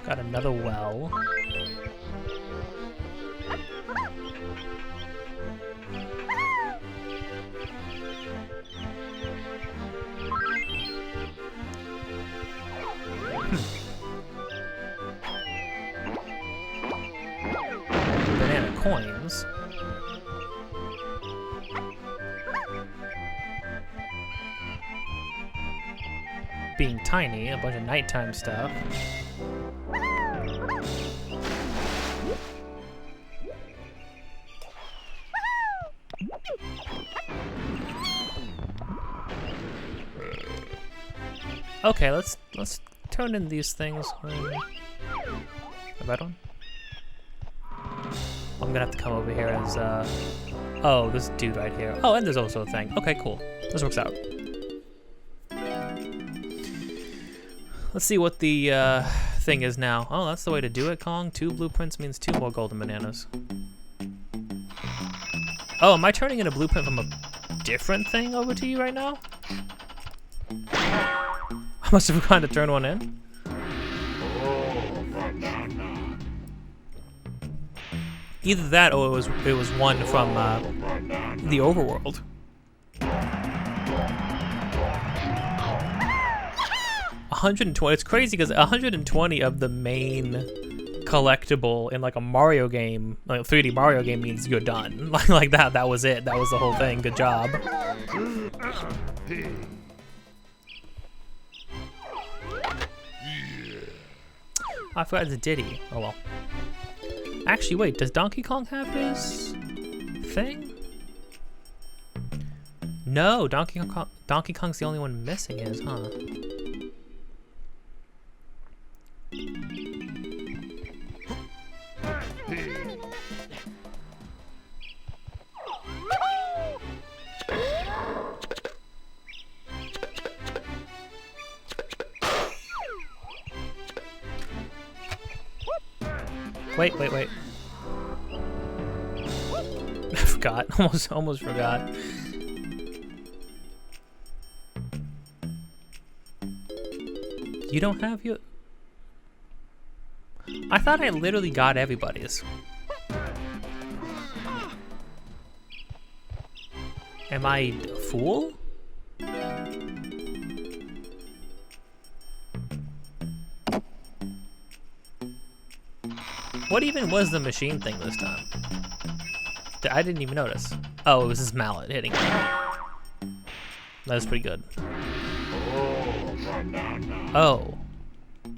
Got another well. Banana coins. Being tiny, a bunch of nighttime stuff. Okay, let's turn in these things. The red one? I'm gonna have to come over here as oh, this dude right here. Oh, and there's also a thing. Okay, cool. This works out. Let's see what the thing is now. Oh, that's the way to do it, Kong. 2 blueprints means 2 more golden bananas. Oh, am I turning in a blueprint from a different thing over to you right now? I must have forgotten to turn one in. Either that or it was one from the overworld. 120. It's crazy because 120 of the main collectible in like a Mario game, like a 3D Mario game, means you're done. Like that. That was it. That was the whole thing. Good job. I forgot the Diddy. Oh well. Actually, wait. Does Donkey Kong have his thing? No, Donkey Kong's the only one missing his, huh? Wait. I forgot. Almost forgot. You don't have your... I thought I literally got everybody's. Am I a fool? What even was the machine thing this time? I didn't even notice. Oh, it was his mallet hitting me. That was pretty good. Oh.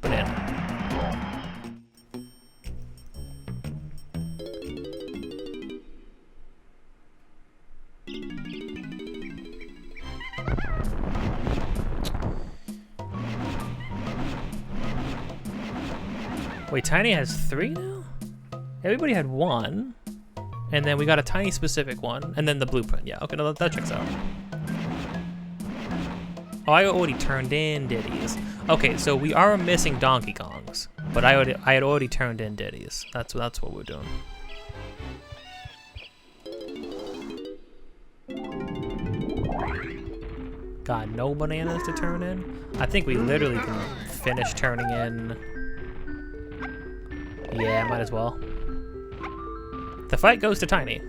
Banana. Wait, Tiny has 3 now? Everybody had 1. And then we got a Tiny specific one. And then the blueprint. Yeah, okay, no, that checks out. Oh, I already turned in Diddy's. Okay, so we are missing Donkey Kongs. But I had already turned in Diddy's. That's what we're doing. Got no bananas to turn in? I think we literally can finish turning in... Yeah, might as well. The fight goes to Tiny.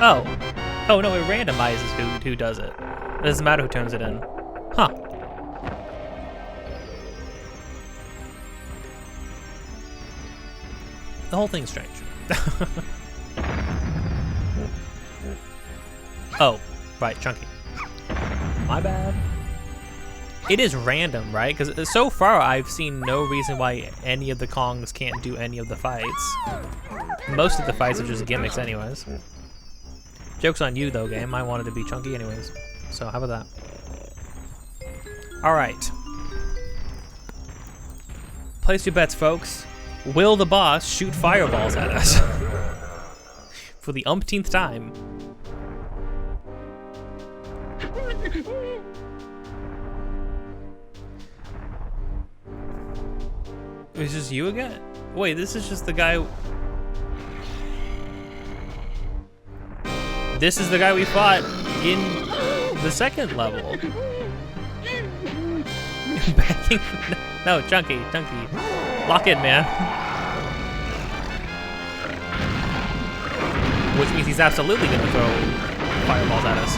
Oh. Oh no, it randomizes who does it. It doesn't matter who turns it in. Huh. The whole thing's strange. Oh, right, Chunky. My bad. It is random, right? Because so far I've seen no reason why any of the Kongs can't do any of the fights. Most of the fights are just gimmicks anyways. Joke's on you though, game. I wanted to be Chunky anyways. So how about that? Alright. Place your bets, folks. Will the boss shoot fireballs at us? For the umpteenth time. Is this you again? Wait, this is just the guy... This is the guy we fought in the second level. Backing... No, Chunky. Lock in, man. Which means he's absolutely gonna throw fireballs at us.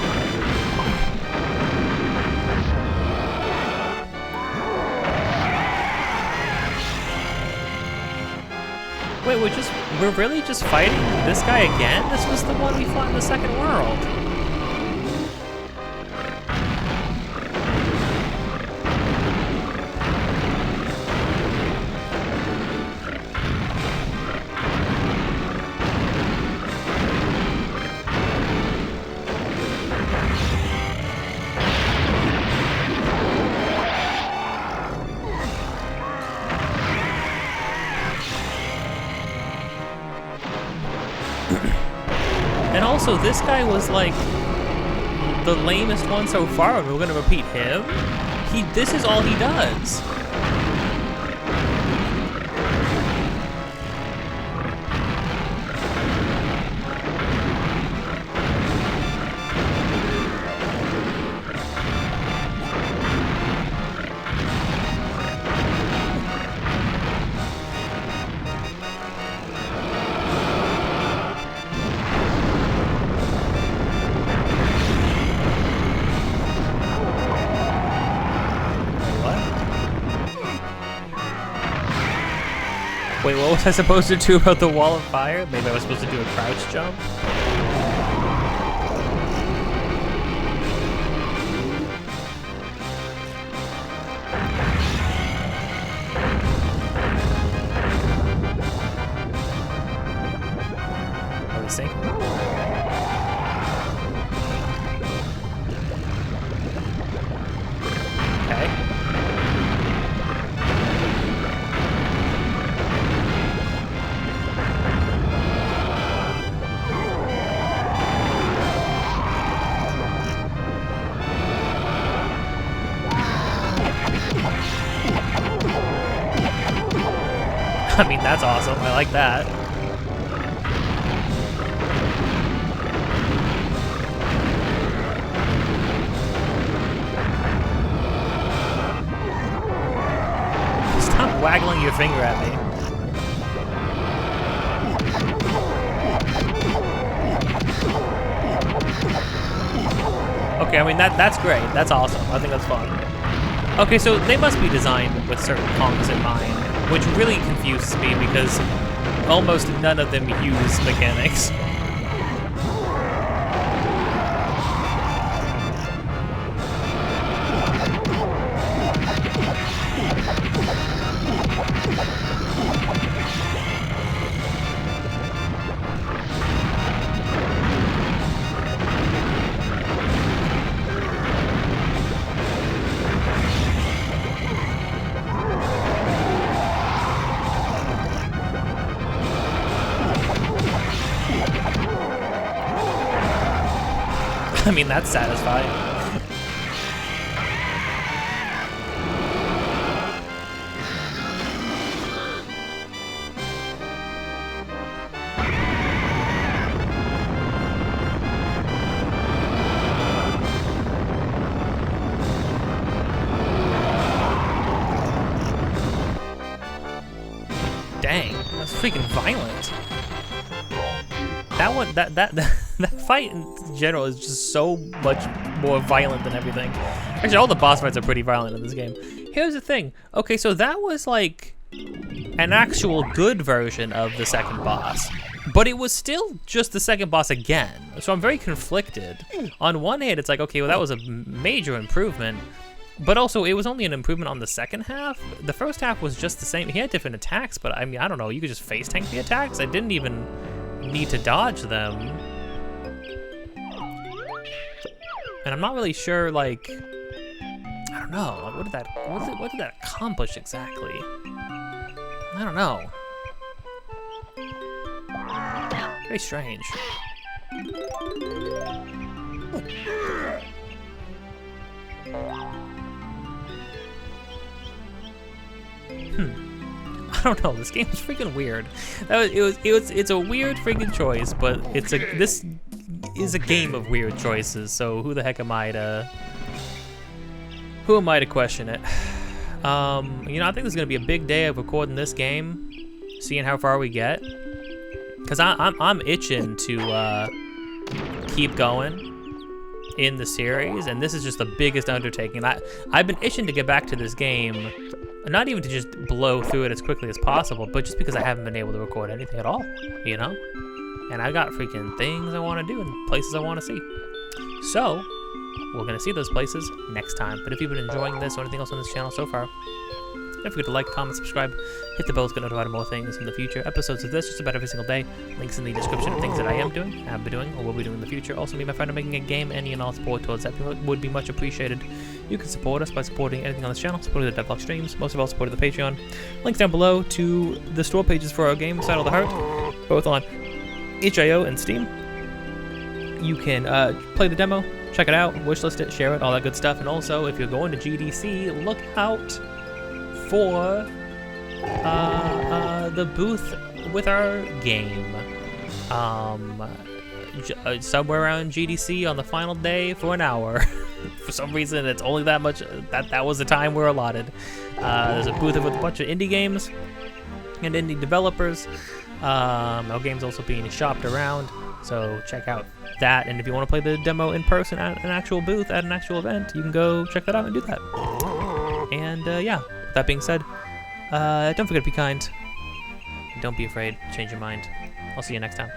Wait, we're really just fighting this guy again? This was the one we fought in the second world. And also, this guy was like the lamest one so far, and we're gonna repeat him? This is all he does. Wait, what was I supposed to do about the wall of fire? Maybe I was supposed to do a crouch jump? Are we sinking? Okay. I mean, that's awesome. I like that. Stop waggling your finger at me. Okay, I mean, that's great. That's awesome. I think that's fun. Okay, so they must be designed with certain Kongs in mind, which really confuses me because almost none of them use mechanics. I mean, that's satisfying. Dang, that's freaking violent. That one, that fight in general is just so much more violent than everything. Actually, all the boss fights are pretty violent in this game. Here's the thing. Okay, so that was like an actual good version of the second boss, but it was still just the second boss again. So I'm very conflicted. On one hand, it's like, okay, well, that was a major improvement, but also it was only an improvement on the second half. The first half was just the same. He had different attacks, but I mean, I don't know, you could just face tank the attacks. I didn't even need to dodge them. And I'm not really sure, like, I don't know, like, what did that accomplish exactly? I don't know. Very strange. I don't know. This game is freaking weird. It's a weird freaking choice, but this is a game of weird choices. So who the heck am I to question it? You know, I think this is gonna be a big day of recording this game, seeing how far we get, because I'm itching to keep going in the series, and this is just the biggest undertaking. I've been itching to get back to this game. Not even to just blow through it as quickly as possible, but just because I haven't been able to record anything at all, you know? And I got freaking things I want to do and places I want to see. So, we're going to see those places next time. But if you've been enjoying this or anything else on this channel so far, don't forget to like, comment, subscribe, hit the bell to get notified of more things in the future. Episodes of this, just about every single day. Links in the description of things that I am doing, have been doing, or will be doing in the future. Also, me and my friend are making a game. Any and all support towards that would be much appreciated. You can support us by supporting anything on this channel, supporting the Devlog streams, most of all supporting the Patreon. Links down below to the store pages for our game, Saddle the Heart, both on itch.io and Steam. You can play the demo, check it out, wishlist it, share it, all that good stuff. And also, if you're going to GDC, look out for the booth with our game. Somewhere around GDC on the final day for an hour. For some reason, it's only that much. That was the time we're allotted. There's a booth with a bunch of indie games and indie developers. Our game's also being shopped around, so check out that. And if you want to play the demo in person at an actual booth at an actual event, you can go check that out and do that. And yeah, with that being said, don't forget to be kind. Don't be afraid. Change your mind. I'll see you next time.